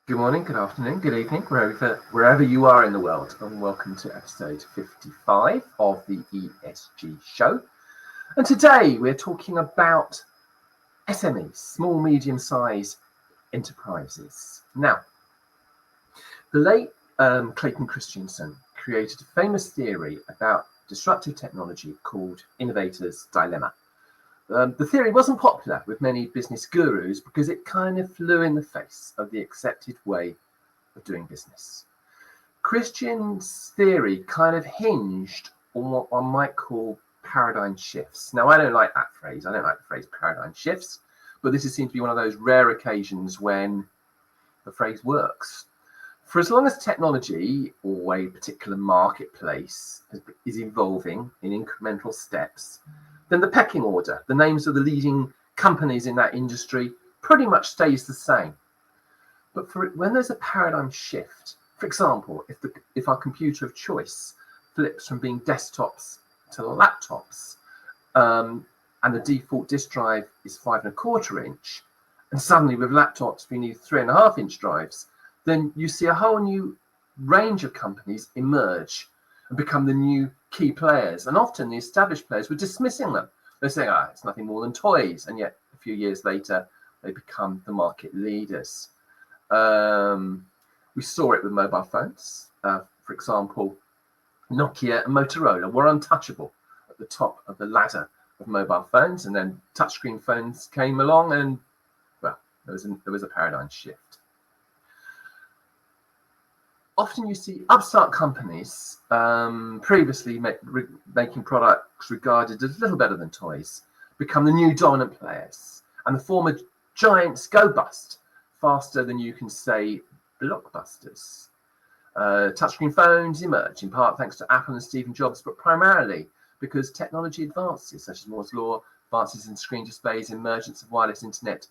Good morning, good afternoon, good evening, wherever you are in the world, and welcome to episode 55 of the ESG show. And today we're talking about SMEs, small, medium-sized enterprises. Now, the late Clayton Christensen created a famous theory about disruptive technology called Innovator's dilemma. The theory wasn't popular with many business gurus because it kind of flew in the face of the accepted way of doing business. Christian's theory kind of hinged on what one might call paradigm shifts. Now, I don't like that phrase. I don't like the phrase paradigm shifts, but this seems to be one of those rare occasions when the phrase works. For as long as technology or a particular marketplace is evolving in incremental steps, then the pecking order, the names of the leading companies in that industry, pretty much stays the same. But when there's a paradigm shift, for example, if our computer of choice flips from being desktops to laptops, and the default disk drive is 5.25 inch, and suddenly with laptops we need 3.5 inch drives, then you see a whole new range of companies emerge and become the new key players. And often the established players were dismissing them. They're saying, it's nothing more than toys. And yet a few years later, they become the market leaders. We saw it with mobile phones. For example, Nokia and Motorola were untouchable at the top of the ladder of mobile phones. And then touchscreen phones came along and, well, there was a paradigm shift. Often you see upstart companies previously making products regarded as little better than toys become the new dominant players, and the former giants go bust faster than you can say Blockbusters. Touchscreen phones emerge in part thanks to Apple and Steve Jobs, but primarily because technology advances such as Moore's law, advances in screen displays, emergence of wireless internet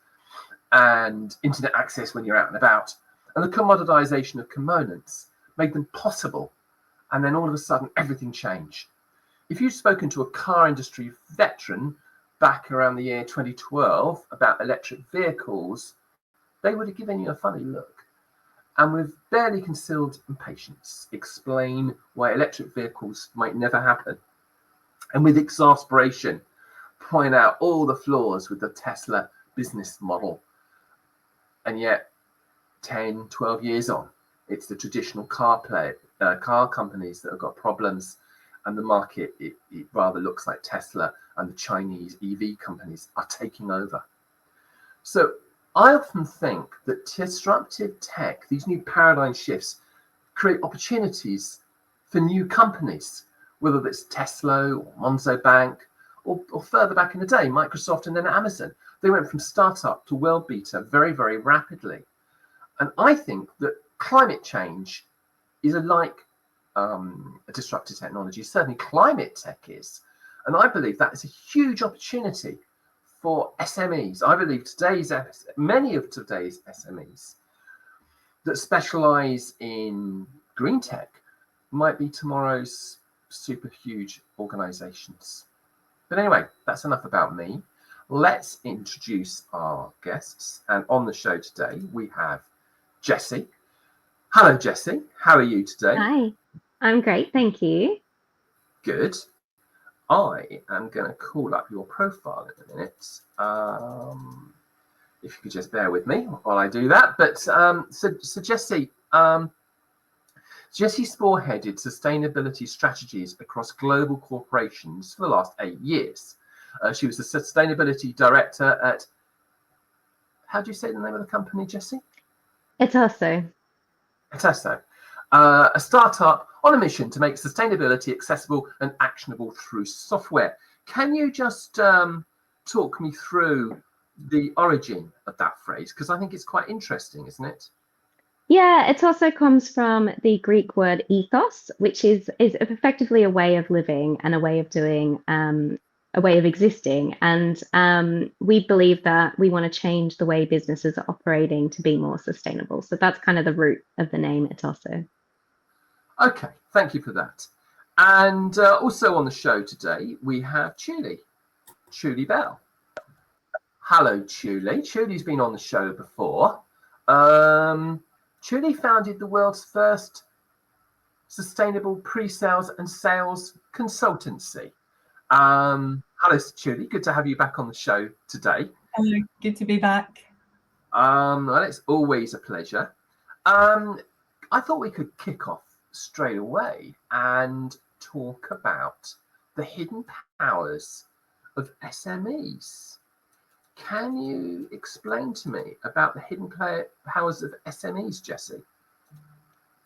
and internet access when you're out and about, and the commoditization of components made them possible. And then all of a sudden, everything changed. If you'd spoken to a car industry veteran back around the year 2012 about electric vehicles, they would have given you a funny look. And with barely concealed impatience, explain why electric vehicles might never happen. And with exasperation, point out all the flaws with the Tesla business model. And yet, 10, 12 years on, it's the traditional car companies that have got problems, and the market, it rather looks like Tesla and the Chinese EV companies are taking over. So I often think that disruptive tech, these new paradigm shifts, create opportunities for new companies, whether it's Tesla or Monzo Bank, or further back in the day, Microsoft and then Amazon. They went from startup to world beater very, very rapidly. And I think that climate change is a disruptive technology. Certainly climate tech is. And I believe that is a huge opportunity for SMEs. I believe many of today's SMEs that specialize in green tech might be tomorrow's super huge organizations. But anyway, that's enough about me. Let's introduce our guests. And on the show today, we have Jessie. Hello, Jessie. How are you today? Hi, I'm great, thank you. Good. I am going to call up your profile in a minute. If you could just bear with me while I do that. But so Jessie, Jessie spearheaded sustainability strategies across global corporations for the last 8 years. She was the sustainability director at, how do you say the name of the company, Jessie? Etosso. A startup on a mission to make sustainability accessible and actionable through software. Can you just talk me through the origin of that phrase? Because I think it's quite interesting, isn't it? Yeah, it also comes from the Greek word ethos, which is effectively a way of living and a way of doing, a way of existing. And we believe that we want to change the way businesses are operating to be more sustainable. So that's kind of the root of the name Etosso. Okay, thank you for that. And also on the show today, we have Julie Bell. Hello, Julie. Julie's been on the show before. Julie founded the world's first sustainable pre-sales and sales consultancy. Hello, Julie. Good to have you back on the show today. Hello, good to be back. Well, it's always a pleasure. I thought we could kick off straight away and talk about the hidden powers of SMEs. Can you explain to me about the hidden powers of SMEs, Jessie?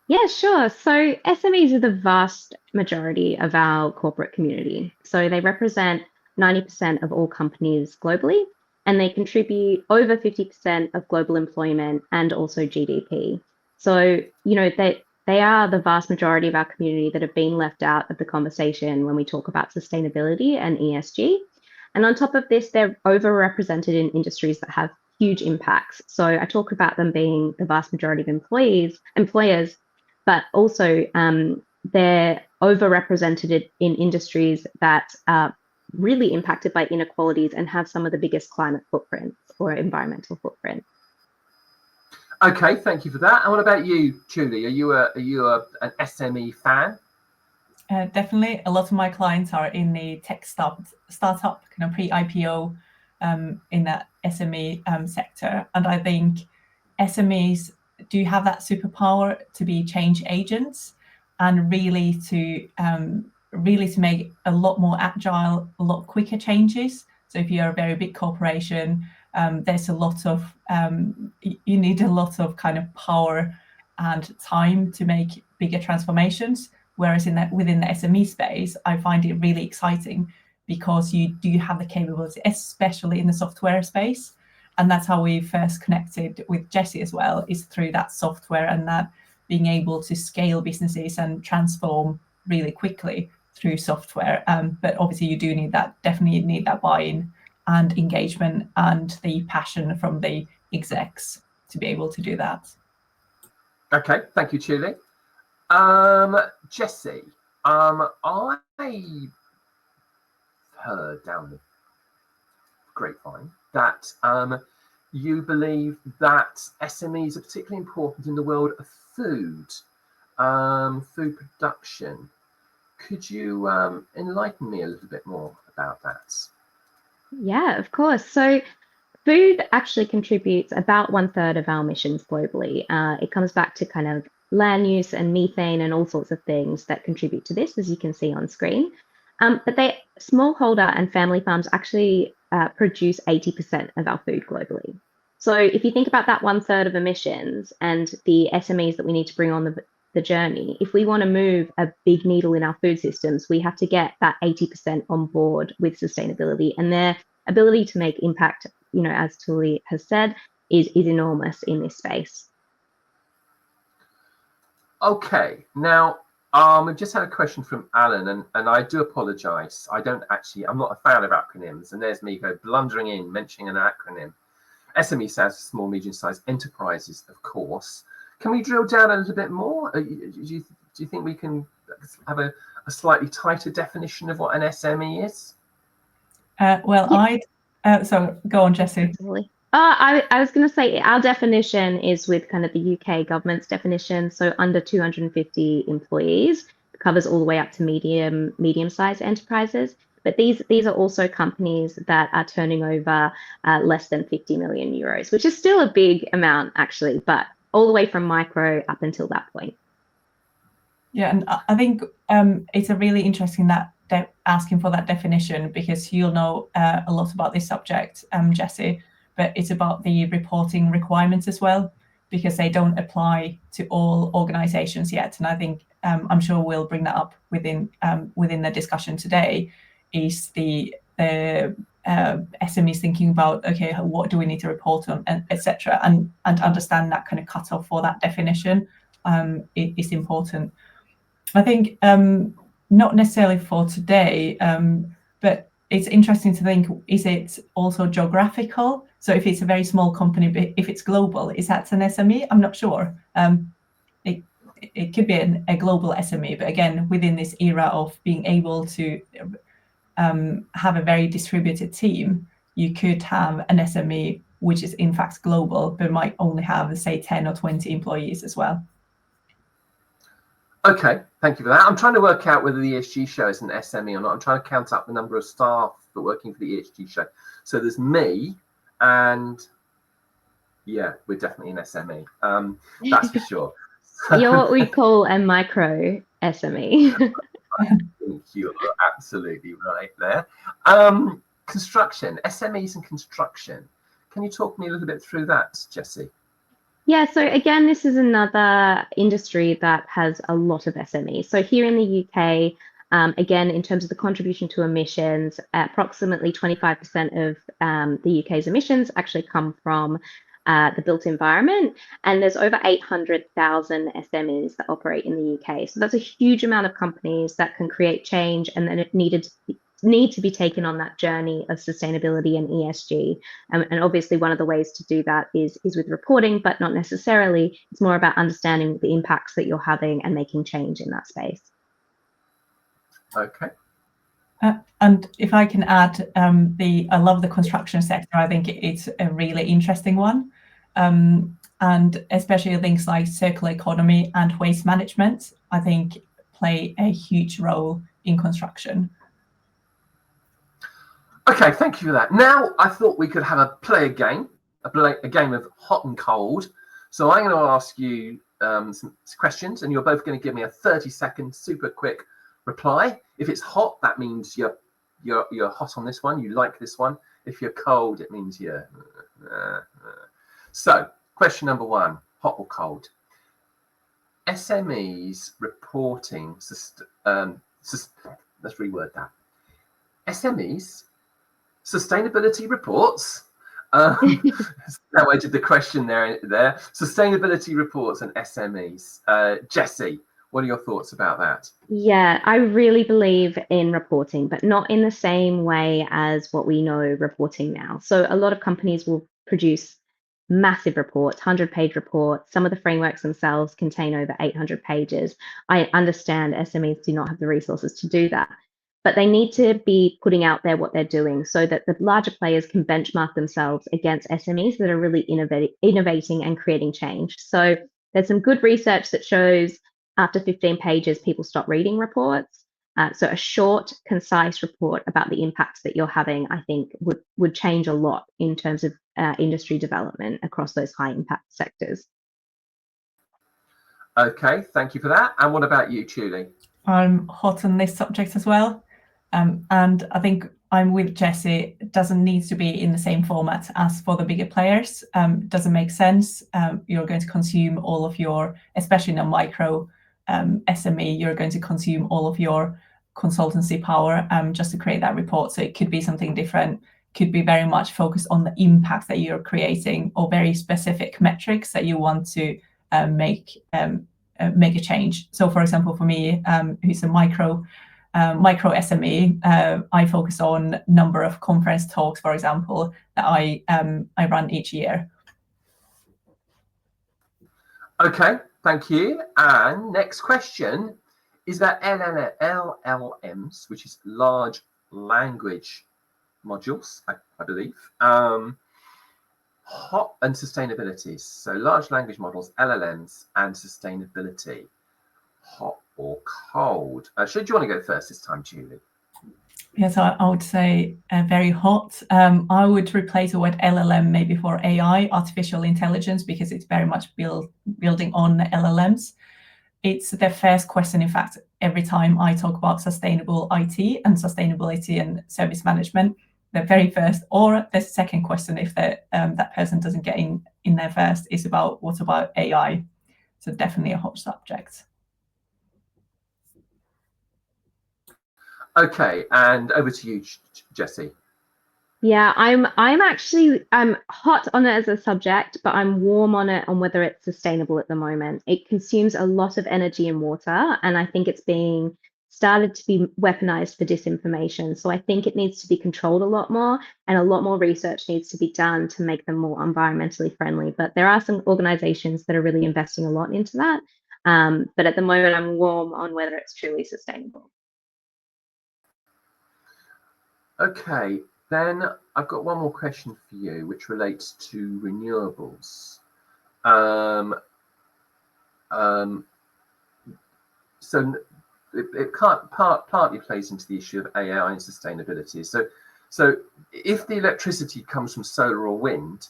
Yeah, sure. So SMEs are the vast majority of our corporate community. So they represent 90% of all companies globally, and they contribute over 50% of global employment and also GDP. So, they are the vast majority of our community that have been left out of the conversation when we talk about sustainability and ESG. And on top of this, they're overrepresented in industries that have huge impacts. So I talk about them being the vast majority of employers, but also they're overrepresented in industries that are really impacted by inequalities and have some of the biggest climate footprints or environmental footprints. Okay, thank you for that. And what about you, Julie? Are you an SME fan? Definitely. A lot of my clients are in the tech startup kind of pre-IPO in that SME sector. And I think SMEs do have that superpower to be change agents and really to make a lot more agile, a lot quicker changes. So if you're a very big corporation, there's a lot of you need a lot of kind of power and time to make bigger transformations. Whereas within the SME space, I find it really exciting because you do have the capability, especially in the software space. And that's how we first connected with Jessie as well, is through that software and that being able to scale businesses and transform really quickly through software. But obviously you do definitely need that buy-in and engagement and the passion from the execs to be able to do that. Okay, thank you, Julie. Jessie, I heard down the grapevine that you believe that SMEs are particularly important in the world of food production. Could you enlighten me a little bit more about that? Yeah, of course. So food actually contributes about 1/3 of our emissions globally. It comes back to kind of land use and methane and all sorts of things that contribute to this, as you can see on screen. But smallholder and family farms actually produce 80% of our food globally. So if you think about that 1/3 of emissions and the SMEs that we need to bring on the journey, if we want to move a big needle in our food systems, we have to get that 80% on board with sustainability, and their ability to make impact, as Tuli has said, is enormous in this space. Okay, now I just had a question from Alan, and I do apologise. I'm not a fan of acronyms, and there's me go blundering in mentioning an acronym. SME stands for small, medium-sized enterprises, of course. Can we drill down a little bit more? Do you think we can have a slightly tighter definition of what an SME is? So go on, Jessie. I was going to say our definition is with kind of the UK government's definition. So under 250 employees, it covers all the way up to medium-sized enterprises. But these are also companies that are turning over less than 50 million euros, which is still a big amount actually, but all the way from micro up until that point. Yeah, and I think it's a really interesting that asking for that definition, because you'll know a lot about this subject, Jessie, but it's about the reporting requirements as well, because they don't apply to all organizations yet. And I think I'm sure we'll bring that up within the discussion today, is the SMEs thinking about, okay, what do we need to report on, etc., and understand that kind of cutoff for that definition is important. I think not necessarily for today, but it's interesting to think, is it also geographical? So if it's a very small company, but if it's global, is that an SME? I'm not sure. It could be a global SME, but again, within this era of being able to have a very distributed team, you could have an SME which is in fact global, but might only have, say, 10 or 20 employees as well. Okay, thank you for that. I'm trying to work out whether the ESG show is an SME or not. I'm trying to count up the number of staff that are working for the ESG show. So there's me, and yeah, we're definitely an SME. That's for sure. You're what we call a micro SME. You're absolutely right there. Construction, SMEs and construction. Can you talk me a little bit through that, Jessie? Yeah, so again, this is another industry that has a lot of SMEs. So here in the UK, again, in terms of the contribution to emissions, approximately 25% of the UK's emissions actually come from the built environment, and there's over 800,000 SMEs that operate in the UK. So that's a huge amount of companies that can create change, and then it need to be taken on that journey of sustainability and ESG. And obviously one of the ways to do that is with reporting, but not necessarily. It's more about understanding the impacts that you're having and making change in that space. Okay. And if I can add, I love the construction sector. I think it's a really interesting one. And especially things like circular economy and waste management, I think play a huge role in construction. Okay, thank you for that. Now I thought we could have a game of hot and cold. So I'm going to ask you some questions, and you're both going to give me a 30-second super quick reply. If it's hot, that means you're hot on this one. You like this one. If you're cold, it means you're. So, question number one: hot or cold? SMEs reporting. Let's reword that. SMEs. Sustainability reports. How I did the question there. Sustainability reports and SMEs. Jessie, what are your thoughts about that? Yeah, I really believe in reporting, but not in the same way as what we know reporting now. So a lot of companies will produce massive reports, 100-page reports. Some of the frameworks themselves contain over 800 pages. I understand SMEs do not have the resources to do that, but they need to be putting out there what they're doing so that the larger players can benchmark themselves against SMEs that are really innovating and creating change. So there's some good research that shows after 15 pages, people stop reading reports. So a short, concise report about the impacts that you're having, I think, would change a lot in terms of industry development across those high impact sectors. Okay, thank you for that. And what about you, Julie? I'm hot on this subject as well. And I think I'm with Jessie. It doesn't need to be in the same format as for the bigger players. It doesn't make sense. You're going to consume all of your, especially in a micro SME, you're going to consume all of your consultancy power just to create that report. So it could be something different, could be very much focused on the impact that you're creating or very specific metrics that you want to make a change. So for example, for me, who's a micro SME, I focus on number of conference talks, for example, that I run each year. Okay, thank you. And next question is that LLMs, which is large language modules, I believe, hot and sustainability. So large language models, LLMs, and sustainability. Hot or cold? Do you want to go first this time, Julie? Yes, I would say very hot. I would replace the word LLM maybe for AI, artificial intelligence, because it's very much building on LLMs. It's the first question, in fact, every time I talk about sustainable IT and sustainability and service management. The very first or the second question, if that person doesn't get in there first, is about what about AI? So definitely a hot subject. Okay, and over to you, Jessie. Yeah, I'm hot on it as a subject, but I'm warm on it on whether it's sustainable at the moment. It consumes a lot of energy and water, and I think it's being started to be weaponized for disinformation. So I think it needs to be controlled a lot more, and a lot more research needs to be done to make them more environmentally friendly. But there are some organizations that are really investing a lot into that. But at the moment, I'm warm on whether it's truly sustainable. Okay, Then I've got one more question for you, which relates to renewables. Um, so it partly plays into the issue of AI and sustainability. So if the electricity comes from solar or wind,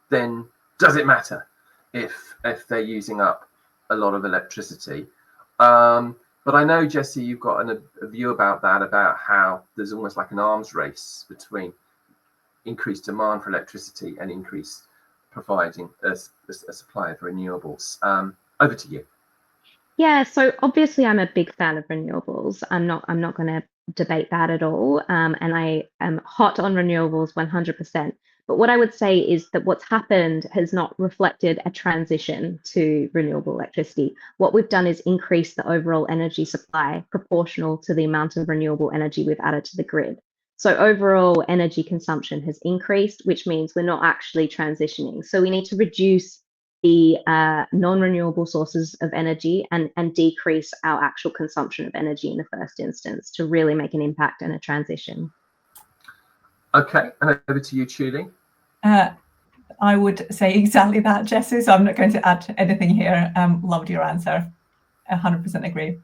then does it matter if they're using up a lot of electricity? But I know, Jesse, you've got a view about that, about how there's almost like an arms race between increased demand for electricity and increased providing a supply of renewables. Over to you. Yeah, so obviously I'm a big fan of renewables. I'm not going to debate that at all. And I am hot on renewables 100%. But what I would say is that what's happened has not reflected a transition to renewable electricity. What we've done is increase the overall energy supply proportional to the amount of renewable energy we've added to the grid. So overall energy consumption has increased, which means we're not actually transitioning. So we need to reduce the non-renewable sources of energy and decrease our actual consumption of energy in the first instance to really make an impact and a transition. Okay, and over to you, Julie. I would say exactly that, Jesse, so I'm not going to add anything here. Loved your answer. 100% agree.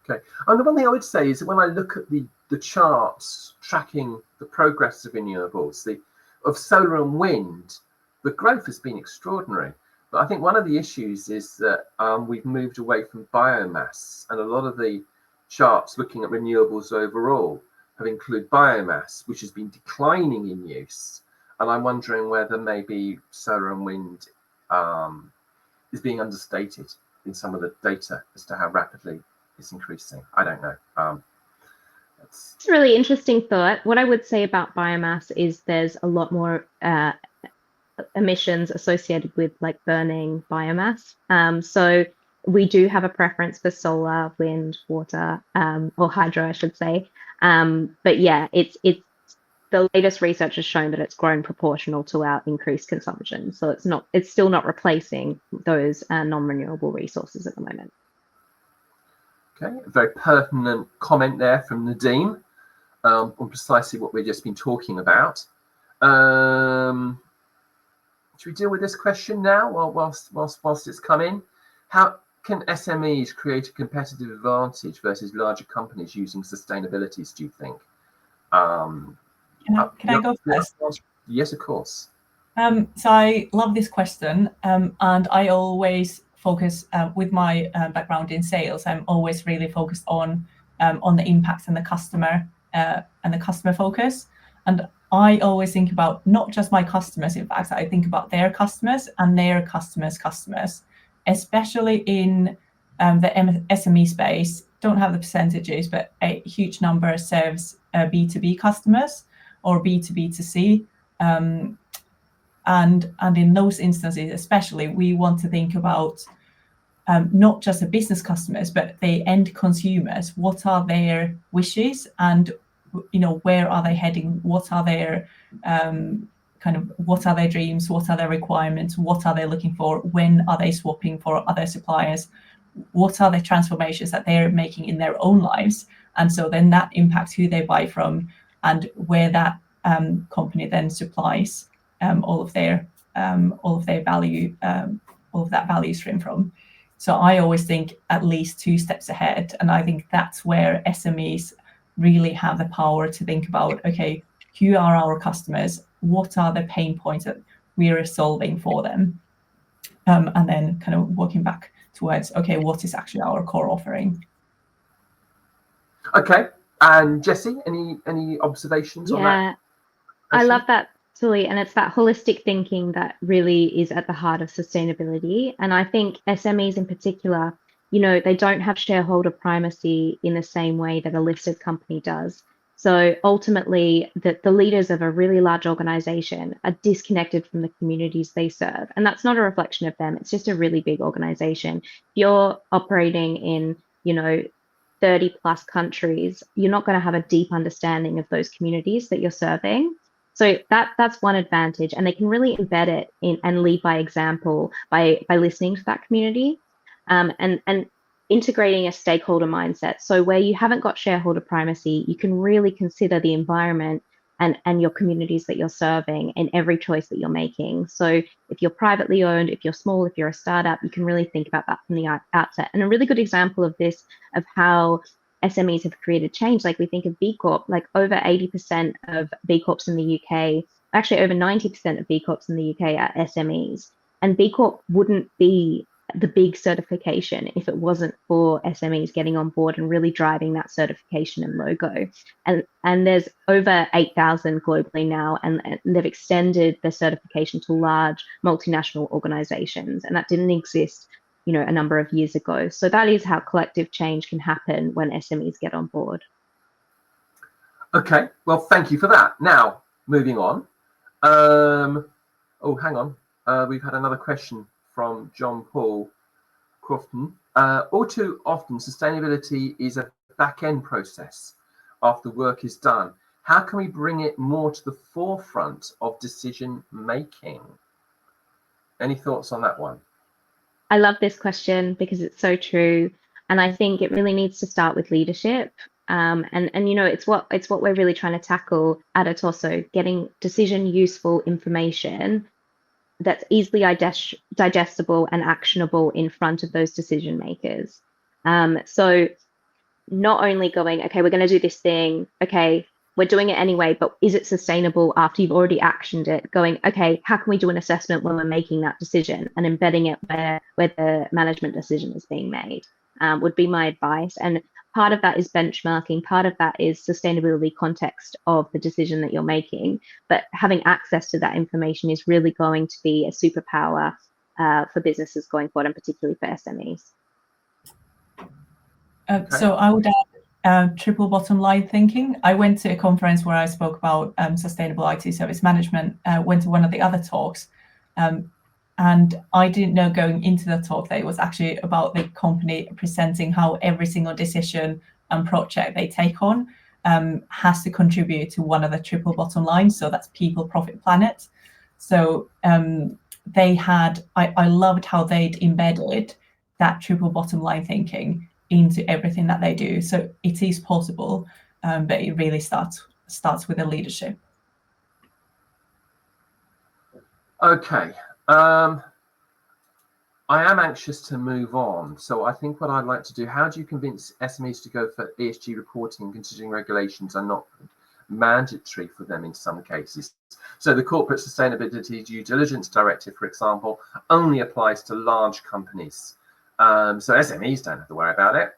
Okay, and the one thing I would say is that when I look at the charts tracking the progress of renewables, of solar and wind, the growth has been extraordinary. But I think one of the issues is that we've moved away from biomass, and a lot of the charts looking at renewables overall have included biomass, which has been declining in use. And I'm wondering whether maybe solar and wind is being understated in some of the data as to how rapidly it's increasing. I don't know. It's a really interesting thought. What I would say about biomass is there's a lot more emissions associated with like burning biomass. So we do have a preference for solar, wind, water, or hydro, I should say. But yeah, it's the latest research has shown that it's grown proportional to our increased consumption. So it's still not replacing those non-renewable resources at the moment. Okay, a very pertinent comment there from Nadeem on precisely what we've just been talking about. Should we deal with this question now whilst it's come in? How can SMEs create a competitive advantage versus larger companies using sustainabilities, do you think? Can I go first? Yes, of course. So I love this question, and I always focus with my background in sales. I'm always really focused on the impact and the customer focus. And I always think about not just my customers. In fact, I think about their customers and their customers' customers, especially in the SME space. Don't have the percentages, but a huge number serves B2B customers or B2B2C. And in those instances, especially, we want to think about not just the business customers, but the end consumers. What are their wishes, and where are they heading? What are their what are their dreams? What are their requirements? What are they looking for? When are they swapping for other suppliers? What are the transformations that they're making in their own lives? And so then that impacts who they buy from and where that company then supplies all of their value, all of that value stream from. So I always think at least 2 steps ahead, and I think that's where SMEs really have the power to think about, okay, who are our customers? What are the pain points that we are solving for them? And then kind of working back towards, okay, what is actually our core offering? Okay, and Jesse, any observations on that? Yeah, I love that, Tully, and it's that holistic thinking that really is at the heart of sustainability. And I think SMEs in particular, they don't have shareholder primacy in the same way that a listed company does. So ultimately, the leaders of a really large organization are disconnected from the communities they serve. And that's not a reflection of them. It's just a really big organization. If you're operating in, 30 plus countries, you're not going to have a deep understanding of those communities that you're serving. So that's one advantage. And they can really embed it in and lead by example by listening to that community and integrating a stakeholder mindset. So where you haven't got shareholder primacy, you can really consider the environment and your communities that you're serving in every choice that you're making. So if you're privately owned, if you're small, if you're a startup, you can really think about that from the outset. And a really good example of this, of how SMEs have created change, like we think of B Corp, like over 80% of B Corps in the UK, actually over 90% of B Corps in the UK are SMEs. And B Corp wouldn't be the big certification if it wasn't for SMEs getting on board and really driving that certification and logo. And there's over 8,000 globally now, and they've extended the certification to large multinational organizations, and that didn't exist, you know, a number of years ago. So that is how collective change can happen when SMEs get on board. Okay, well, thank you for that. Now, moving on. Oh, hang on. We've had another question from John Paul Crofton. All too often, sustainability is a back-end process after work is done. How can we bring it more to the forefront of decision making? Any thoughts on that one? I love this question because it's so true, and I think it really needs to start with leadership. And you know, it's what we're really trying to tackle at Atosso, getting decision useful information that's easily digestible and actionable in front of those decision makers. So not only going, okay, we're going to do this thing, okay, we're doing it anyway, but is it sustainable after you've already actioned it? Going, okay, how can we do an assessment when we're making that decision, and embedding it where the management decision is being made, would be my advice. And part of that is benchmarking, part of that is sustainability context of the decision that you're making. But having access to that information is really going to be a superpower for businesses going forward, and particularly for SMEs. So I would add triple bottom line thinking. I went to a conference where I spoke about sustainable IT service management, went to one of the other talks, and I didn't know going into the talk that it was actually about the company presenting how every single decision and project they take on has to contribute to one of the triple bottom lines. So that's people, profit, planet. So they had, I loved how they'd embedded that triple bottom line thinking into everything that they do. So it is possible, but it really starts with the leadership. Okay. I am anxious to move on. So I think what I'd like to do, how do you convince SMEs to go for ESG reporting, considering regulations are not mandatory for them in some cases? So the Corporate Sustainability Due Diligence Directive, for example, only applies to large companies. So SMEs don't have to worry about it.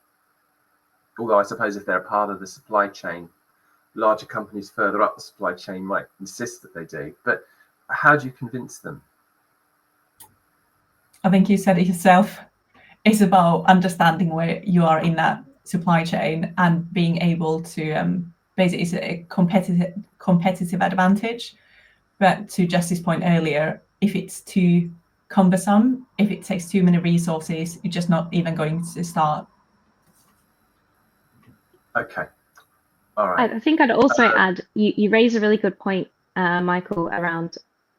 Although I suppose if they're a part of the supply chain, larger companies further up the supply chain might insist that they do. But how do you convince them? I think you said it yourself. It's about understanding where you are in that supply chain and being able to basically, it's a competitive advantage. But to Jesse's point earlier, if it's too cumbersome, if it takes too many resources, you're just not even going to start. Okay. All right. I think I'd also add, you raise a really good point, Michael, around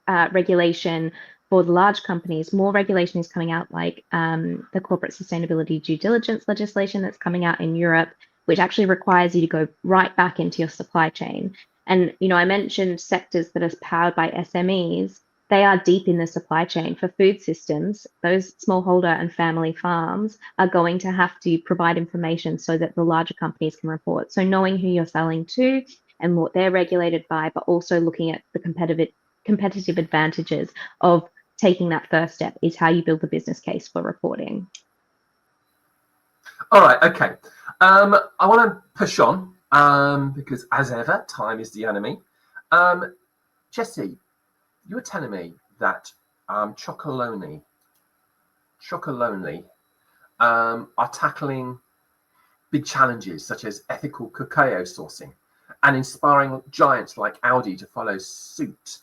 regulation for the large companies. More regulation is coming out, like the corporate sustainability due diligence legislation that's coming out in Europe, which actually requires you to go right back into your supply chain. And, you know, I mentioned sectors that are powered by SMEs. They are deep in the supply chain. For food systems, those smallholder and family farms are going to have to provide information so that the larger companies can report. So knowing who you're selling to and what they're regulated by, but also looking at the competitive advantages of taking that first step is how you build the business case for reporting. All right, okay. I want to push on because, as ever, time is the enemy. Jesse, you were telling me that Chocolonely are tackling big challenges such as ethical cacao sourcing and inspiring giants like Audi to follow suit.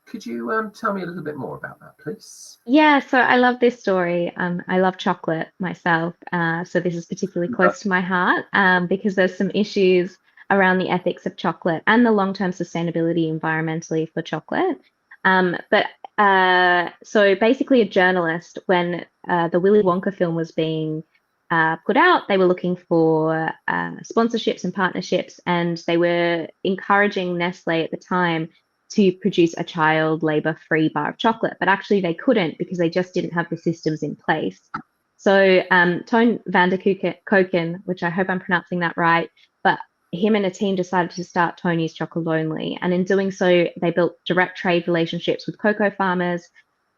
Could you tell me a little bit more about that, please? Yeah, so I love this story. I love chocolate myself, so this is particularly close to my heart because there's some issues around the ethics of chocolate and the long-term sustainability environmentally for chocolate. So basically a journalist, when the Willy Wonka film was being put out. They were looking for sponsorships and partnerships, and they were encouraging Nestle at the time to produce a child labor-free bar of chocolate, but actually they couldn't because they just didn't have the systems in place. So Toon van der Koken, which I hope I'm pronouncing that right, but him and a team decided to start Tony's Chocolate Only, and in doing so, they built direct trade relationships with cocoa farmers,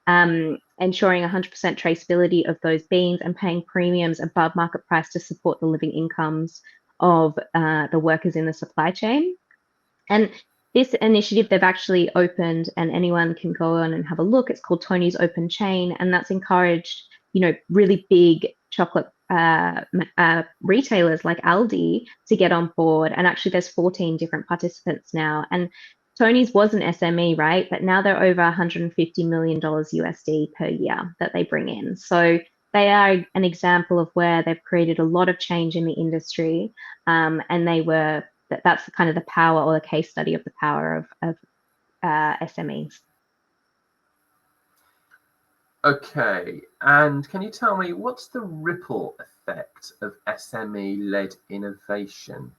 ensuring 100% traceability of those beans and paying premiums above market price to support the living incomes of the workers in the supply chain. And this initiative they've actually opened, and anyone can go on and have a look. It's called Tony's Open Chain, and that's encouraged, really big chocolate retailers like Aldi to get on board. And actually, there's 14 different participants now. And Tony's was an SME, right? But now they're over $150 million USD per year that they bring in. So they are an example of where they've created a lot of change in the industry, and that's kind of the power, or the case study of the power of SMEs. Okay, and can you tell me what's the ripple effect of SME-led innovation?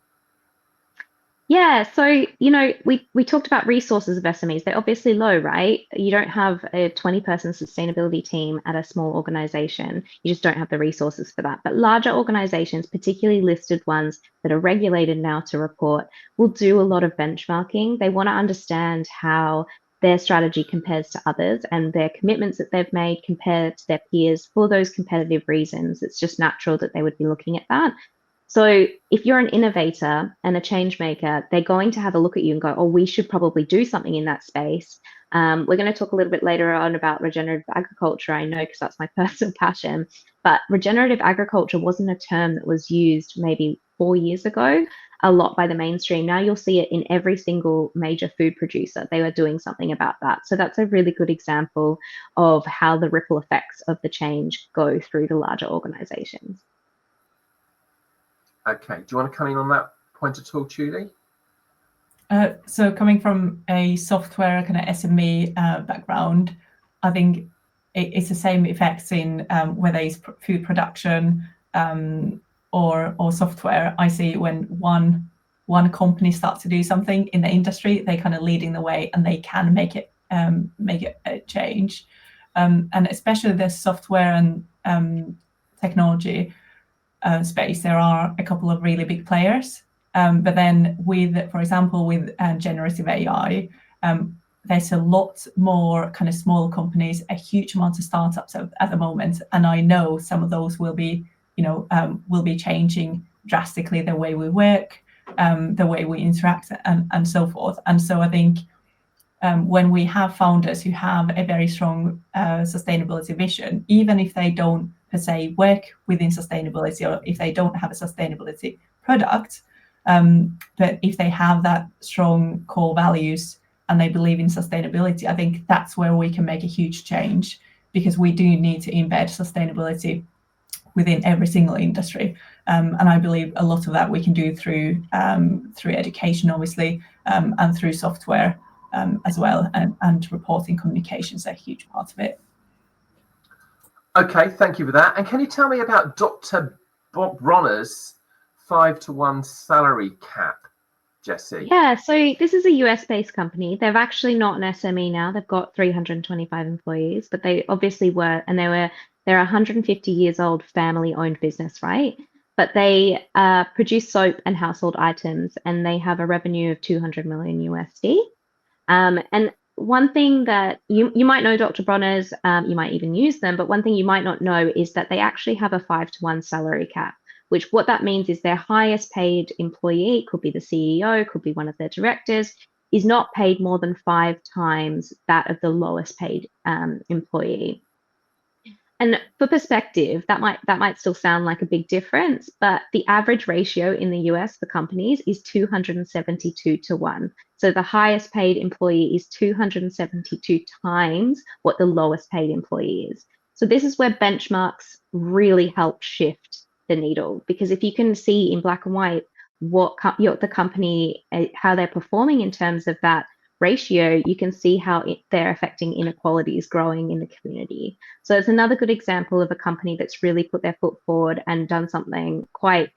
Yeah, so we talked about resources of SMEs. They're obviously low, right? You don't have a 20-person sustainability team at a small organization. You just don't have the resources for that. But larger organizations, particularly listed ones that are regulated now to report, will do a lot of benchmarking. They want to understand how their strategy compares to others and their commitments that they've made compared to their peers for those competitive reasons. It's just natural that they would be looking at that. So if you're an innovator and a change maker, they're going to have a look at you and go, oh, we should probably do something in that space. We're going to talk a little bit later on about regenerative agriculture, I know, because that's my personal passion. But regenerative agriculture wasn't a term that was used maybe 4 years ago a lot by the mainstream. Now you'll see it in every single major food producer. They are doing something about that. So that's a really good example of how the ripple effects of the change go through the larger organizations. Okay, do you want to come in on that point at all, Julie? So coming from a software kind of SME background, I think it's the same effects in whether it's food production or software. I see when one company starts to do something in the industry, they kind of leading the way and they can make it a change. And especially the software and technology space, there are a couple of really big players. But then for example, with generative AI, there's a lot more kind of small companies, a huge amount of startups at the moment. And I know some of those will be changing drastically the way we work, the way we interact and so forth. And so I think when we have founders who have a very strong sustainability vision, even if they don't per se work within sustainability, or if they don't have a sustainability product, but if they have that strong core values and they believe in sustainability, I think that's where we can make a huge change, because we do need to embed sustainability within every single industry. And I believe a lot of that we can do through education, obviously, and through software as well, and reporting communications are a huge part of it. Okay, thank you for that. And can you tell me about Dr. Bob Bronner's 5-to-1 salary cap, Jessie? Yeah, so this is a US-based company. They're actually not an SME now. They've got 325 employees, but they obviously were, and they're 150 years old, family-owned business, right? But they produce soap and household items, and they have a revenue of 200 million USD. And one thing that you might know Dr. Bronner's, you might even use them, but one thing you might not know is that they actually have a 5-to-1 salary cap, which what that means is their highest paid employee, could be the CEO, could be one of their directors, is not paid more than 5 times that of the lowest paid employee. And for perspective, that might still sound like a big difference, but the average ratio in the US for companies is 272 to 1. So the highest paid employee is 272 times what the lowest paid employee is. So this is where benchmarks really help shift the needle, because if you can see in black and white what the company, how they're performing in terms of that ratio, you can see how they're affecting inequalities growing in the community. So it's another good example of a company that's really put their foot forward and done something quite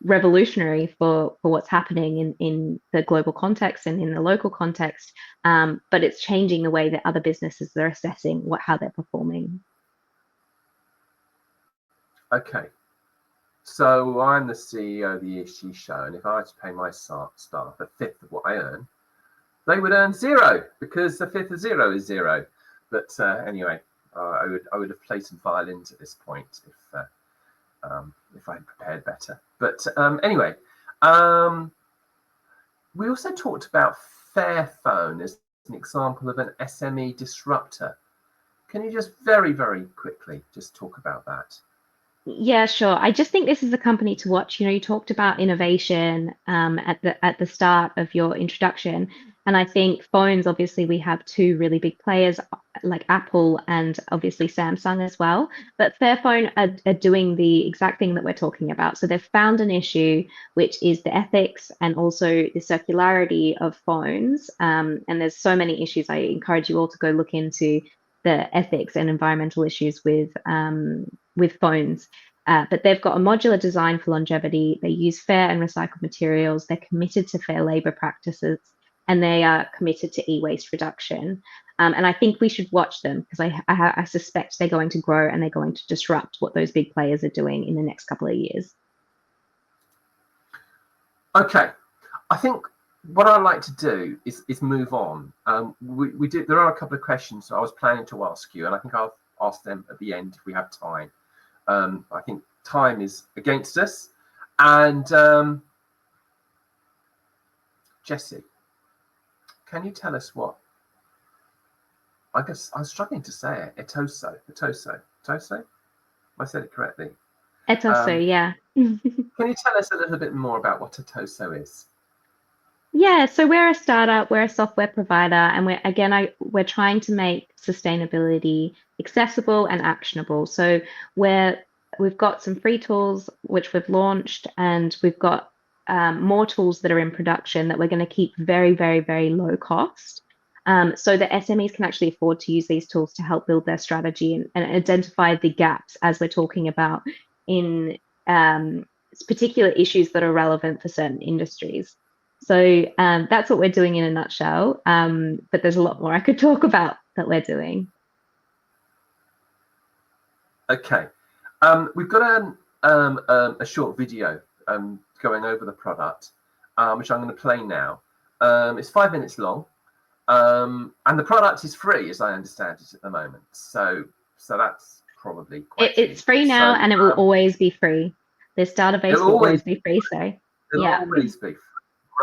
revolutionary for what's happening in the global context and in the local context, but it's changing the way that other businesses are assessing how they're performing. Okay, so I'm the CEO of the ESG show, and if I had to pay my staff a fifth of what I earn, they would earn zero, because a fifth of zero is zero. But anyway, I would have played some violins at this point if I had prepared better. But anyway, we also talked about Fairphone as an example of an SME disruptor. Can you just very, very quickly just talk about that? Yeah, sure. I just think this is a company to watch. You talked about innovation at the start of your introduction, and I think phones, obviously, we have two really big players like Apple and obviously Samsung as well. But Fairphone are doing the exact thing that we're talking about. So they've found an issue, which is the ethics and also the circularity of phones. And there's so many issues. I encourage you all to go look into the ethics and environmental issues with phones. But they've got a modular design for longevity. They use fair and recycled materials. They're committed to fair labor practices, and they are committed to e-waste reduction. And I think we should watch them, because I suspect they're going to grow and they're going to disrupt what those big players are doing in the next couple of years. Okay, I think what I'd like to do is move on. There are a couple of questions I was planning to ask you, and I think I'll ask them at the end if we have time. I think time is against us. And Jessie, can you tell us what? I guess I was struggling to say it. Etoso. I said it correctly. Etoso, yeah. Can you tell us a little bit more about what Etoso is? Yeah, so we're a startup, we're a software provider, and we're trying to make sustainability accessible and actionable. So we've got some free tools which we've launched, and we've got more tools that are in production that we're going to keep very, very, very low cost. So that SMEs can actually afford to use these tools to help build their strategy and identify the gaps, as we're talking about, in particular issues that are relevant for certain industries. So that's what we're doing in a nutshell. But there's a lot more I could talk about that we're doing. Okay. We've got a short video going over the product, which I'm going to play now. It's 5 minutes long, and the product is free, as I understand it, at the moment. So that's probably quite it's free now, and it will always be free. This database will always be free. So it'll always be free.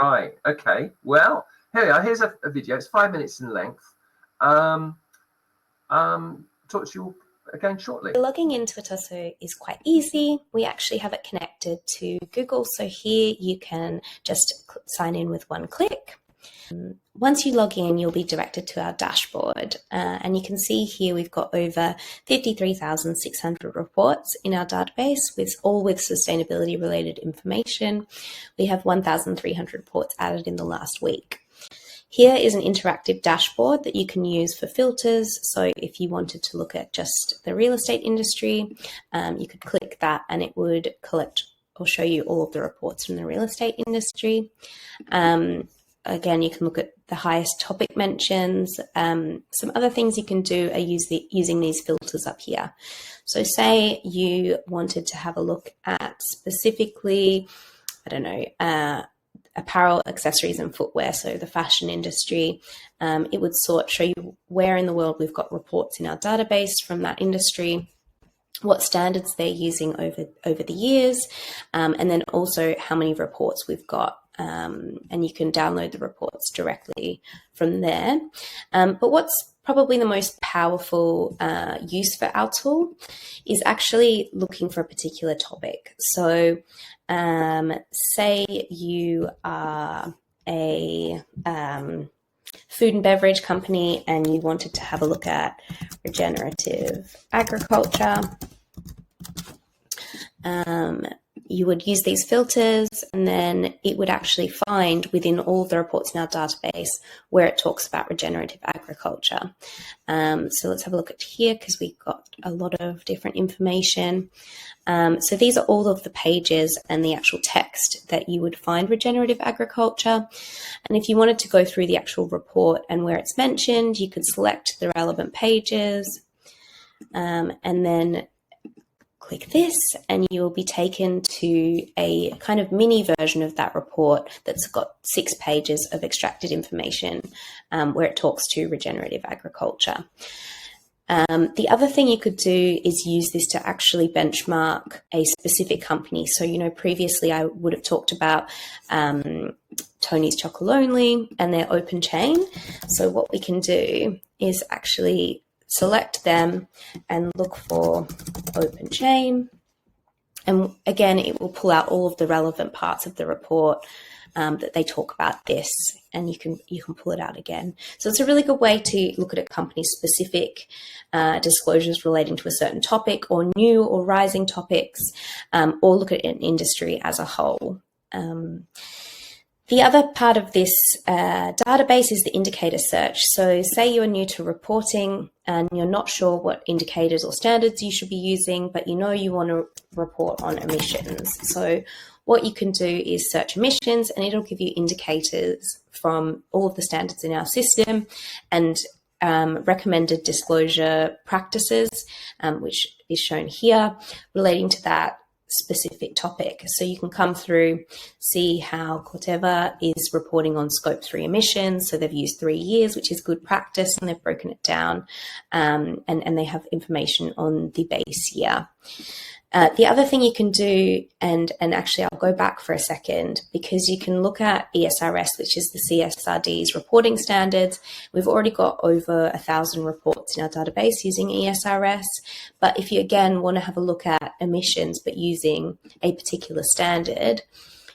Right. Okay. Well, here we are. Here's a video. It's 5 minutes in length. Talk to you again shortly. Logging into Etoso is quite easy. We actually have it connected to Google. So here you can just sign in with one click. Once you log in, you'll be directed to our dashboard. And you can see here we've got over 53,600 reports in our database, with sustainability related information. We have 1,300 reports added in the last week. Here is an interactive dashboard that you can use for filters. So if you wanted to look at just the real estate industry, you could click that and it would collect or show you all of the reports from the real estate industry. Again, you can look at the highest topic mentions. Some other things you can do are using these filters up here. So say you wanted to have a look at specifically, I don't know, apparel, accessories and footwear, so the fashion industry. It would show you where in the world we've got reports in our database from that industry, what standards they're using over the years, and then also how many reports we've got. And you can download the reports directly from there. But what's probably the most powerful use for our tool is actually looking for a particular topic. So say you are a food and beverage company and you wanted to have a look at regenerative agriculture. you would use these filters, and then it would actually find within all the reports in our database where it talks about regenerative agriculture. So let's have a look at here, because we've got a lot of different information. So these are all of the pages and the actual text that you would find regenerative agriculture. And if you wanted to go through the actual report and where it's mentioned, you could select the relevant pages, and then click this, and you will be taken to a kind of mini version of that report that's got 6 pages of extracted information, where it talks to regenerative agriculture. The other thing you could do is use this to actually benchmark a specific company. So, previously I would have talked about Tony's Chocolonely and their open chain. So what we can do is actually select them and look for open chain. And again, it will pull out all of the relevant parts of the report that they talk about this, and you can pull it out again. So it's a really good way to look at a company's specific disclosures relating to a certain topic, or new or rising topics, or look at an industry as a whole. The other part of this database is the indicator search. So say you're new to reporting and you're not sure what indicators or standards you should be using, but you want to report on emissions. So what you can do is search emissions, and it'll give you indicators from all of the standards in our system and recommended disclosure practices, which is shown here, relating to that specific topic. So you can come through, see how Corteva is reporting on scope 3 emissions. So they've used 3 years, which is good practice, and they've broken it down, and they have information on the base year. The other thing you can do, and actually I'll go back for a second, because you can look at ESRS, which is the CSRD's reporting standards. We've already got over 1,000 reports in our database using ESRS. But if you again want to have a look at emissions, but using a particular standard,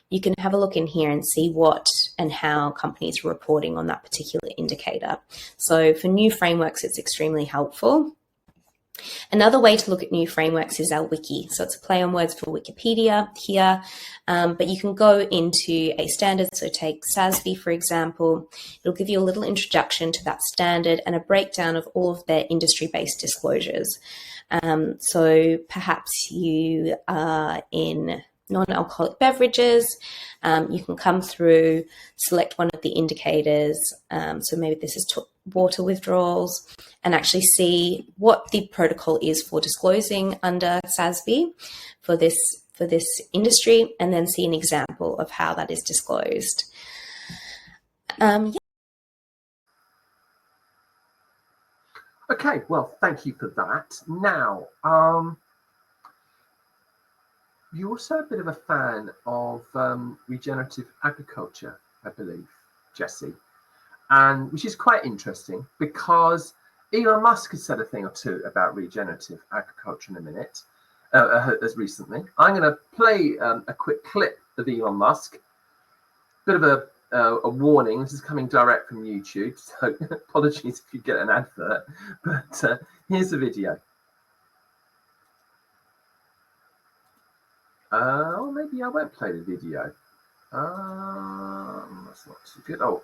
you can have a look in here and see what and how companies are reporting on that particular indicator. So for new frameworks, it's extremely helpful. Another way to look at new frameworks is our wiki. So it's a play on words for Wikipedia here, but you can go into a standard. So take SASB, for example. It'll give you a little introduction to that standard and a breakdown of all of their industry-based disclosures. So perhaps you are in non-alcoholic beverages. You can come through, select one of the indicators. So maybe this is water withdrawals, and actually see what the protocol is for disclosing under SASB for this industry, and then see an example of how that is disclosed. Yeah. Okay, well, thank you for that. Now, you're also a bit of a fan of regenerative agriculture, I believe, Jesse, and which is quite interesting, because Elon Musk has said a thing or two about regenerative agriculture in a minute, as recently. I'm going to play a quick clip of Elon Musk. Bit of a warning. This is coming direct from YouTube, so apologies if you get an advert. But here's the video. Oh, maybe I won't play the video. That's not too good. Oh.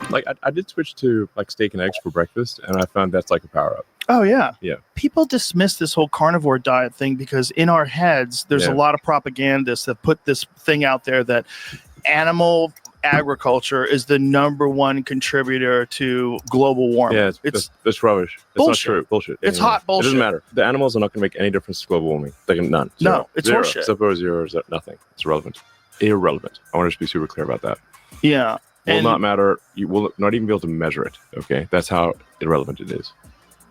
Like I did switch to like steak and eggs for breakfast, and I found that's like a power up. Oh yeah. Yeah. People dismiss this whole carnivore diet thing because in our heads there's a lot of propagandists that put this thing out there that animal agriculture is the #1 contributor to global warming. Yeah, it's rubbish. It's bullshit. Not true. Bullshit. It's hot bullshit. It doesn't matter. The animals are not going to make any difference to global warming. They can none. Zero. No, it's zero. horseshit. Zero, zero, zero, nothing. It's irrelevant. Irrelevant. I want to just be super clear about that. Yeah. Will not matter. You will not even be able to measure it. Okay, that's how irrelevant it is.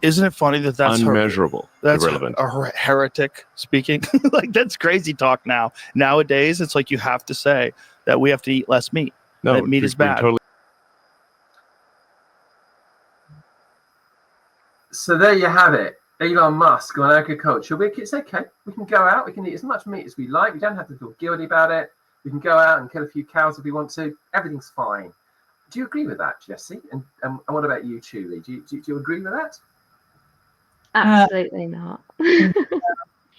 Isn't it funny that that's unmeasurable? That's irrelevant. A heretic speaking. Like that's crazy talk now. Nowadays, it's like you have to say that we have to eat less meat. No, that meat is bad. Totally. So there you have it. Elon Musk on agriculture. It's okay. We can go out. We can eat as much meat as we like. We don't have to feel guilty about it. We can go out and kill a few cows if we want to. Everything's fine. Do you agree with that, Jesse? And what about you, Julie? Do you agree with that? Absolutely not. Go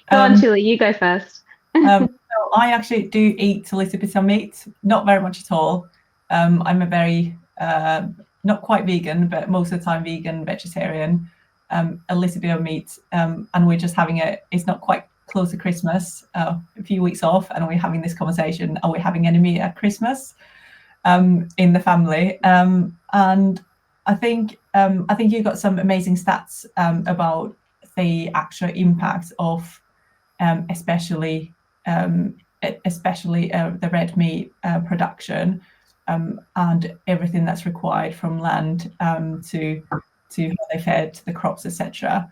on, Julie. You go first. So I actually do eat a little bit of meat, not very much at all. I'm a very, not quite vegan, but most of the time vegan, vegetarian, a little bit of meat. And we're just having it's not quite close to Christmas, a few weeks off, and we're having this conversation, are we having any meat at Christmas in the family? And I think you got some amazing stats about the actual impact of especially the red meat production and everything that's required from land to how they fed the crops, etc.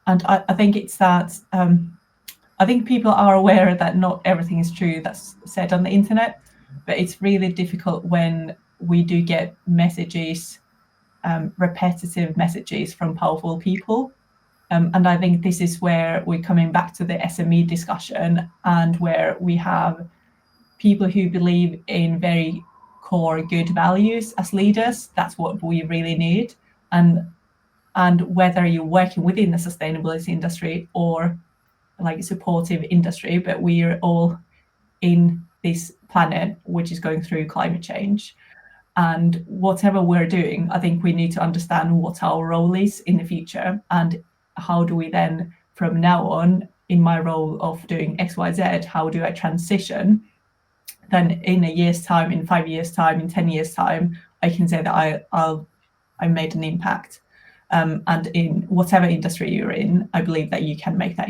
And I think it's that I think people are aware that not everything is true that's said on the internet, but it's really difficult when we do get messages, repetitive messages from powerful people. And I think this is where we're coming back to the SME discussion, and where we have people who believe in very core good values as leaders. That's what we really need. And whether you're working within the sustainability industry or like a supportive industry, but we're all in this planet which is going through climate change. And whatever we're doing, I think we need to understand what our role is in the future, and how do we then, from now on, in my role of doing XYZ, how do I transition? Then in a year's time, in 5 years' time, in 10 years' time, I can say that I made an impact. And in whatever industry you're in, I believe that you can make that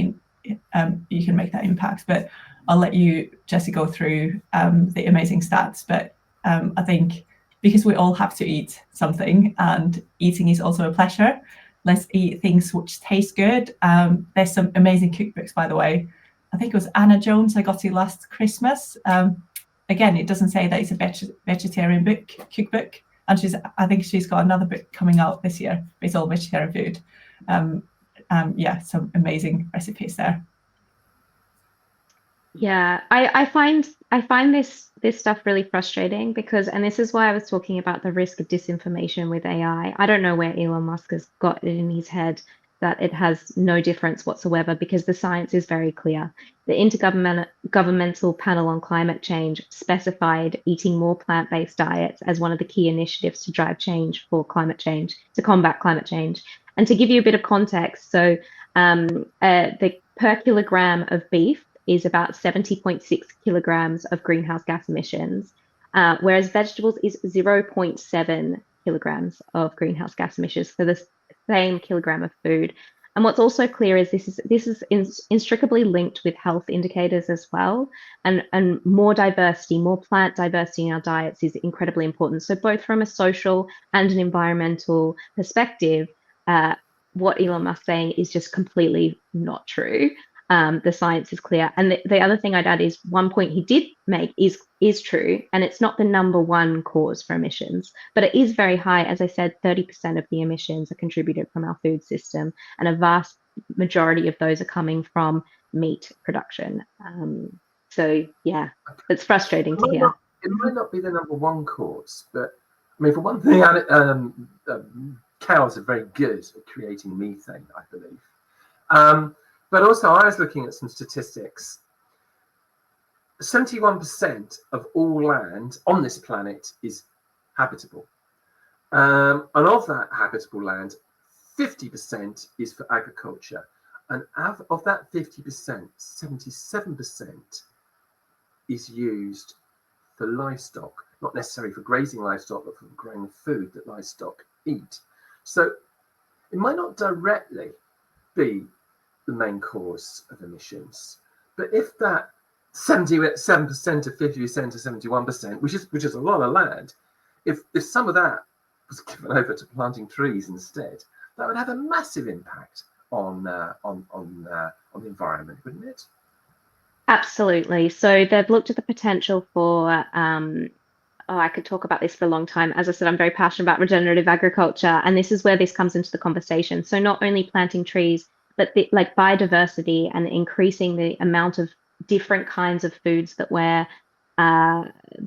impact. But I'll let you, Jesse, go through the amazing stats. But I think because we all have to eat something, and eating is also a pleasure, let's eat things which taste good. There's some amazing cookbooks, by the way. I think it was Anna Jones I got it last Christmas. Again, it doesn't say that it's a vegetarian cookbook, and I think she's got another book coming out this year. It's all vegetarian food. Yeah, some amazing recipes there. Yeah, I find this stuff really frustrating, because, and this is why I was talking about the risk of disinformation with AI. I don't know where Elon Musk has got it in his head that it has no difference whatsoever, because the science is very clear. The Intergovernmental Panel on Climate Change specified eating more plant-based diets as one of the key initiatives to drive change for climate change, to combat climate change. And to give you a bit of context, so the per kilogram of beef is about 70.6 kilograms of greenhouse gas emissions, whereas vegetables is 0.7 kilograms of greenhouse gas emissions for the same kilogram of food. And what's also clear is this is inextricably linked with health indicators as well, and more diversity, more plant diversity in our diets is incredibly important. So both from a social and an environmental perspective, what Elon Musk is saying is just completely not true. The science is clear. And the other thing I'd add is one point he did make is true, and it's not the number one cause for emissions, but it is very high. As I said, 30% of the emissions are contributed from our food system, and a vast majority of those are coming from meat production. So yeah, it's frustrating to hear. It might not be the number one cause, but I mean, for one thing, cows are very good at creating methane, I believe. But also, I was looking at some statistics. 71% of all land on this planet is habitable. And of that habitable land, 50% is for agriculture. And of that 50%, 77% is used for livestock, not necessarily for grazing livestock, but for growing food that livestock eat. So it might not directly be the main cause of emissions, but if that 77% to 50% to 71%, which is a lot of land, if some of that was given over to planting trees instead, that would have a massive impact on the environment, wouldn't it? Absolutely. So they've looked at the potential for I could talk about this for a long time. As I said, I'm very passionate about regenerative agriculture, and this is where this comes into the conversation. So not only planting trees, but like biodiversity and increasing the amount of different kinds of foods that we're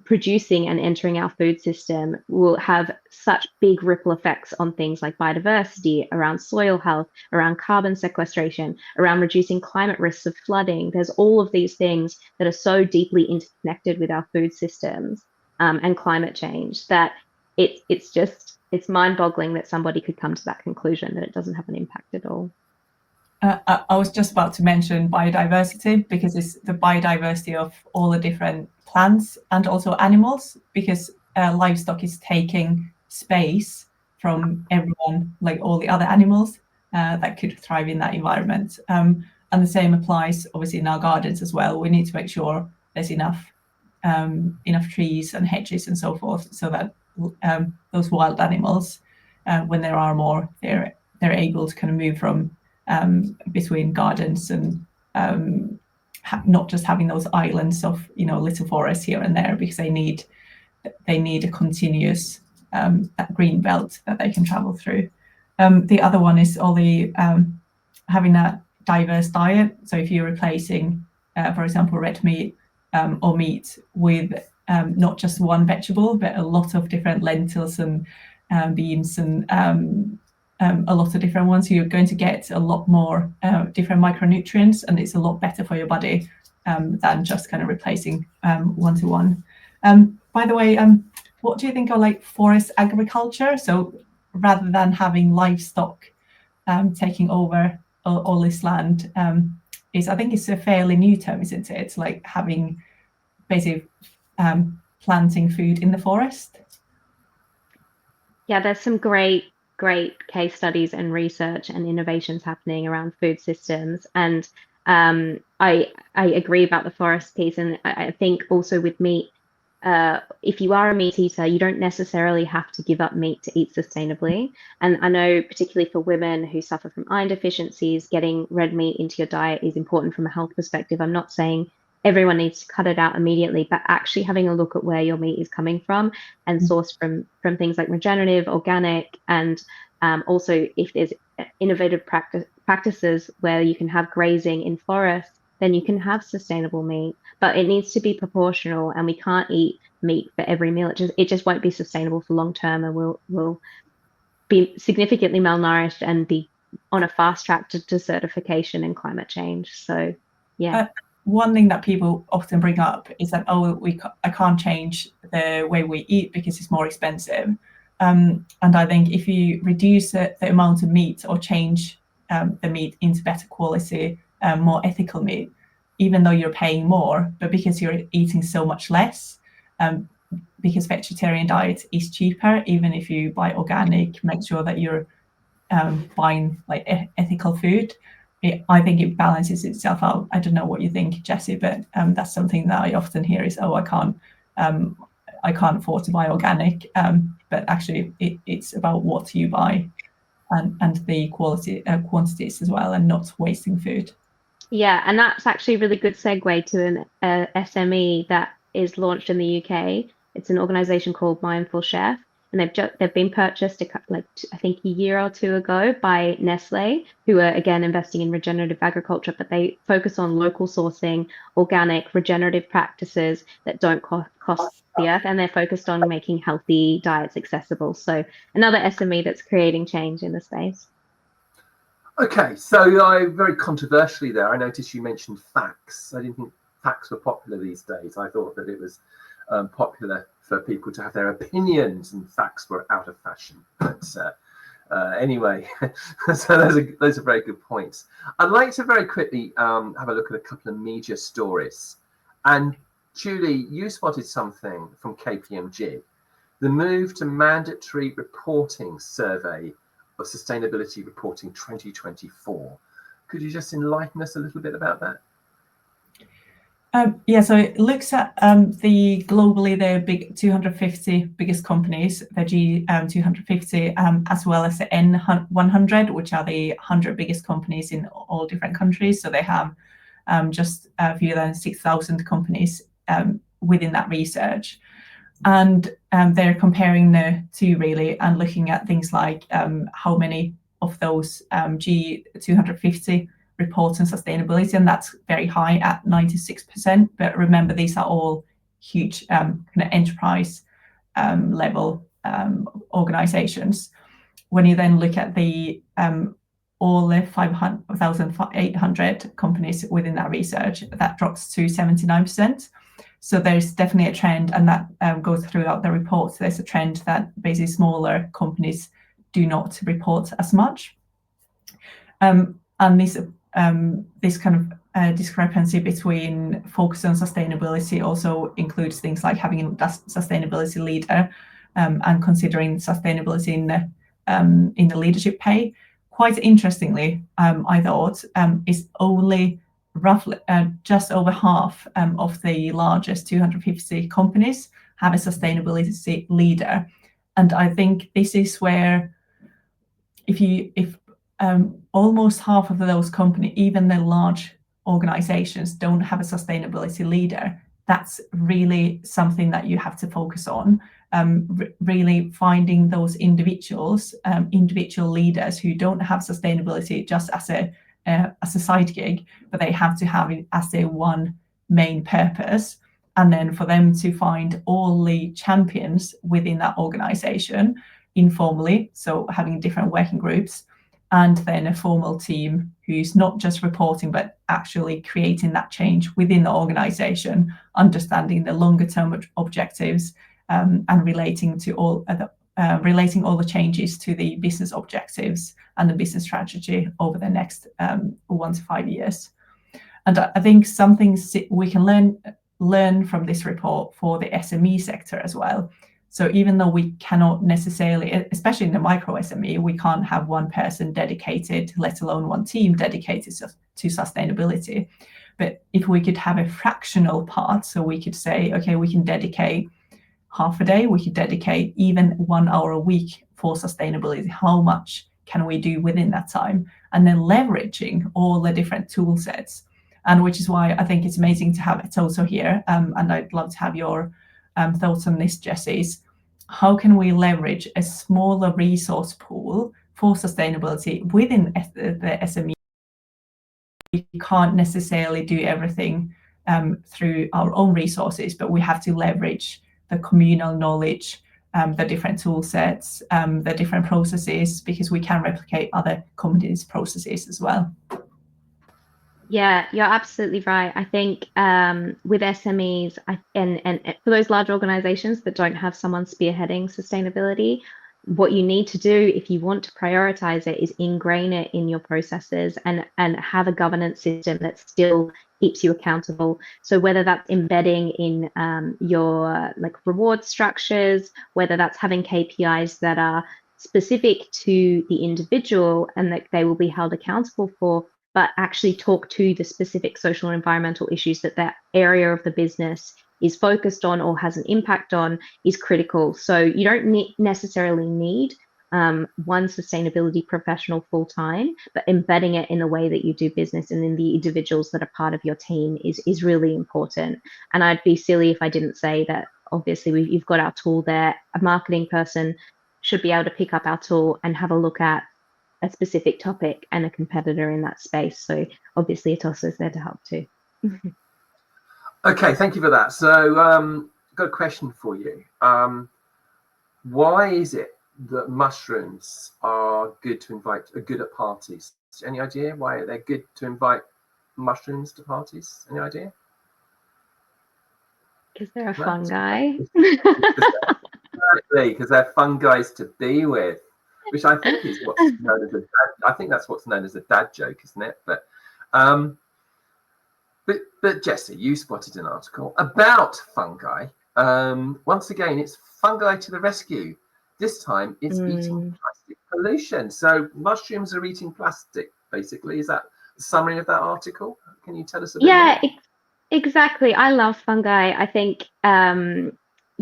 producing and entering our food system will have such big ripple effects on things like biodiversity, around soil health, around carbon sequestration, around reducing climate risks of flooding. There's all of these things that are so deeply interconnected with our food systems and climate change that it's mind-boggling that somebody could come to that conclusion that it doesn't have an impact at all. I was just about to mention biodiversity, because it's the biodiversity of all the different plants and also animals, because livestock is taking space from everyone, like all the other animals that could thrive in that environment. And the same applies obviously in our gardens as well. We need to make sure there's enough trees and hedges and so forth, so that those wild animals, when there are more, they're able to kind of move from between gardens and not just having those islands of little forests here and there, because they need a continuous green belt that they can travel through. The other one is all the having a diverse diet. So if you're replacing, for example, red meat or meat with not just one vegetable, but a lot of different lentils and beans and a lot of different ones, you're going to get a lot more different micronutrients, and it's a lot better for your body than just kind of replacing one-to-one. By the way, what do you think of like forest agriculture? So rather than having livestock taking over all this land, I think it's a fairly new term, isn't it? It's like having basically planting food in the forest. Yeah, there's some great case studies and research and innovations happening around food systems, and I agree about the forest piece, and I think also with meat, if you are a meat eater, you don't necessarily have to give up meat to eat sustainably. And I know particularly for women who suffer from iron deficiencies, getting red meat into your diet is important from a health perspective. I'm not saying everyone needs to cut it out immediately, but actually having a look at where your meat is coming from and sourced from things like regenerative, organic, and also if there's innovative practices where you can have grazing in forests, then you can have sustainable meat, but it needs to be proportional, and we can't eat meat for every meal. It just won't be sustainable for long term, and we'll be significantly malnourished and be on a fast track to certification and climate change. So yeah. One thing that people often bring up is that, I can't change the way we eat because it's more expensive. And I think if you reduce the amount of meat or change the meat into better quality, more ethical meat, even though you're paying more, but because you're eating so much less, because vegetarian diet is cheaper, even if you buy organic, make sure that you're buying like ethical food. I think it balances itself out. I don't know what you think, Jessie, but that's something that I often hear is, I can't afford to buy organic. But actually, it's about what you buy and the quantities as well, and not wasting food. Yeah, and that's actually a really good segue to an SME that is launched in the UK. It's an organization called Mindful Chef, and they've been purchased I think a year or two ago by Nestle, who are again investing in regenerative agriculture, but they focus on local sourcing, organic, regenerative practices that don't cost the earth, and they're focused on making healthy diets accessible. So another SME that's creating change in the space. Okay, so I very controversially there, I noticed you mentioned facts. I didn't think facts were popular these days. I thought that it was popular for people to have their opinions, and facts were out of fashion. But anyway, so those are very good points. I'd like to very quickly have a look at a couple of media stories. And Julie, you spotted something from KPMG, the move to mandatory reporting survey of Sustainability Reporting 2024. Could you just enlighten us a little bit about that? Yeah, so it looks at globally the big 250 biggest companies, the G250, as well as the N100, which are the 100 biggest companies in all different countries. So they have just fewer than 6,000 companies within that research. And they're comparing the two really, and looking at things like how many of those G250 report on sustainability, and that's very high at 96%. But remember, these are all huge kind of enterprise level organizations. When you then look at the all the 5,800 companies within that research, that drops to 79%. So there's definitely a trend, and that goes throughout the reports. There's a trend that basically smaller companies do not report as much. And this kind of discrepancy between focus on sustainability also includes things like having a sustainability leader and considering sustainability in the leadership pay. Quite interestingly, I thought, is only roughly just over half of the largest 250 companies have a sustainability leader. And I think this is where if almost half of those companies, even the large organizations, don't have a sustainability leader, that's really something that you have to focus on. Really finding those individuals, individual leaders who don't have sustainability just as a side gig, but they have to have it as their one main purpose. And then for them to find all the champions within that organization informally, so having different working groups, and then a formal team who's not just reporting, but actually creating that change within the organization, understanding the longer term objectives, and relating all the changes to the business objectives and the business strategy over the next 1 to 5 years. And I think something we can learn from this report for the SME sector as well. So even though we cannot necessarily, especially in the micro SME, we can't have one person dedicated, let alone one team dedicated to sustainability. But if we could have a fractional part, so we could say, okay, we can dedicate half a day, we could dedicate even 1 hour a week for sustainability. How much can we do within that time? And then leveraging all the different tool sets. And which is why I think it's amazing to have Toto here. And I'd love to have your thoughts on this, Jessie. How can we leverage a smaller resource pool for sustainability within the SME? We can't necessarily do everything through our own resources, but we have to leverage the communal knowledge, the different tool sets, the different processes, because we can replicate other companies' processes as well. Yeah, you're absolutely right. I think with SMEs and for those large organizations that don't have someone spearheading sustainability, what you need to do if you want to prioritize it is ingrain it in your processes and have a governance system that still keeps you accountable. So whether that's embedding in your reward structures, whether that's having KPIs that are specific to the individual and that they will be held accountable for, but actually talk to the specific social or environmental issues that area of the business is focused on or has an impact on, is critical. So you don't necessarily need one sustainability professional full time, but embedding it in the way that you do business and in the individuals that are part of your team is really important. And I'd be silly if I didn't say that. Obviously, you've got our tool there. A marketing person should be able to pick up our tool and have a look at a specific topic and a competitor in that space. So obviously Atossa is there to help too. Okay, thank you for that. So got a question for you. Why is it that mushrooms are good at parties? Any idea why they're good to invite mushrooms to parties? Any idea? Because they're a fungi. Exactly, because they're fun guys to be with. Which I think is what's known as that's what's known as a dad joke, isn't it? But Jessie, you spotted an article about fungi. Once again, it's fungi to the rescue. This time, it's eating plastic pollution. So mushrooms are eating plastic. Basically, is that the summary of that article? Can you tell us a bit more? Yeah, exactly. I love fungi. I think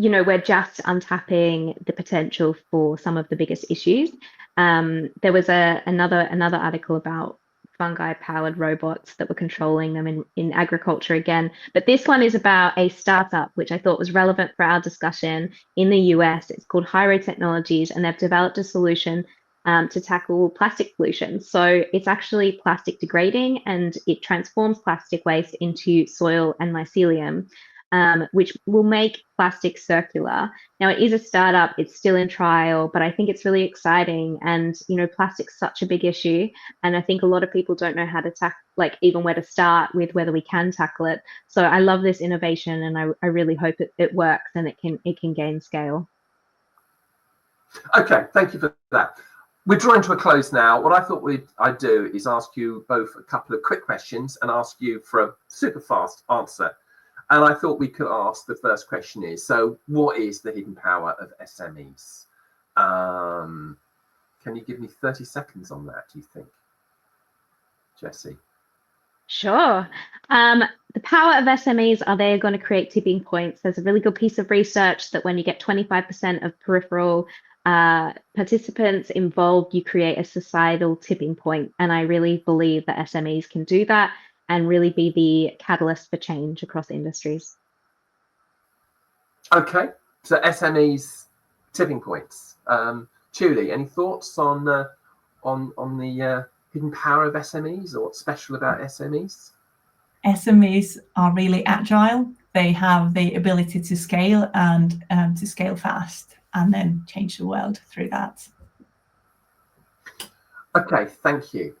we're just untapping the potential for some of the biggest issues. There was another article about fungi-powered robots that were controlling them in agriculture again. But this one is about a startup, which I thought was relevant for our discussion in the US. It's called Hyro Technologies, and they've developed a solution to tackle plastic pollution. So it's actually plastic degrading, and it transforms plastic waste into soil and mycelium. which will make plastic circular. Now, it is a startup, it's still in trial, but I think it's really exciting. And, plastic's such a big issue. And I think a lot of people don't know how to tackle, even where to start with whether we can tackle it. So I love this innovation, and I really hope it works and it can gain scale. Okay, thank you for that. We're drawing to a close now. What I thought I'd do is ask you both a couple of quick questions and ask you for a super fast answer. And I thought we could ask, the first question is, so what is the hidden power of SMEs? Can you give me 30 seconds on that, do you think? Jessie? Sure. The power of SMEs are they're going to create tipping points. There's a really good piece of research that when you get 25% of peripheral participants involved, you create a societal tipping point. And I really believe that SMEs can do that and really be the catalyst for change across industries. Okay, so SMEs tipping points. Julie, any thoughts on the hidden power of SMEs, or what's special about SMEs? SMEs are really agile. They have the ability to scale and to scale fast, and then change the world through that. Okay, thank you.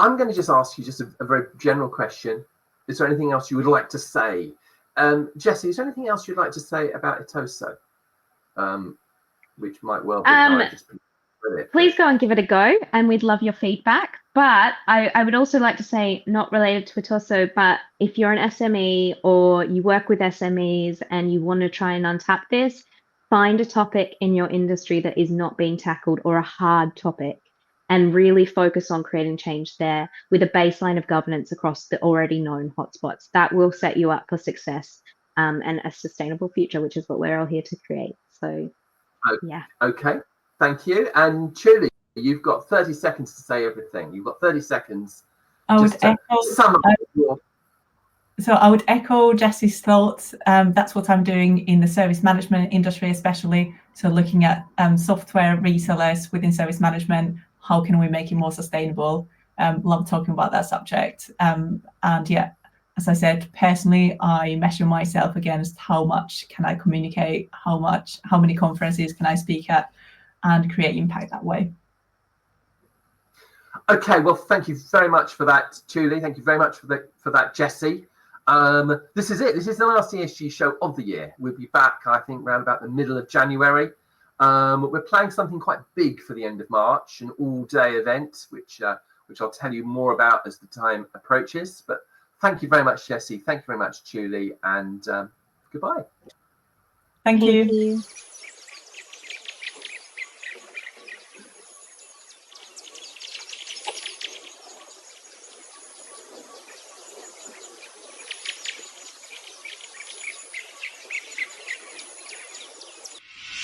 I'm going to just ask you just a very general question. Is there anything else you would like to say? Jessie, is there anything else you'd like to say about Itoso? Which might well be please go and give it a go, and we'd love your feedback. But I would also like to say, not related to Itoso, but if you're an SME or you work with SMEs and you want to try and untap this, find a topic in your industry that is not being tackled, or a hard topic, and really focus on creating change there with a baseline of governance across the already known hotspots. That will set you up for success and a sustainable future, which is what we're all here to create. So, yeah. Okay, thank you. And Julie, you've got 30 seconds to say everything. You've got 30 seconds. I would echo Jessie's thoughts. That's what I'm doing in the service management industry, especially. So looking at software resellers within service management, how can we make it more sustainable? Love talking about that subject. And yeah, as I said, personally, I measure myself against how much can I communicate, how many conferences can I speak at, and create impact that way. Okay, well, thank you very much for that, Julie. Thank you very much for that, Jessie. This is it. This is the last ESG show of the year. We'll be back, I think, around about the middle of January. We're planning something quite big for the end of March, an all-day event, which I'll tell you more about as the time approaches. But thank you very much, Jessie. Thank you very much, Julie, and goodbye. Thank you. Thank you.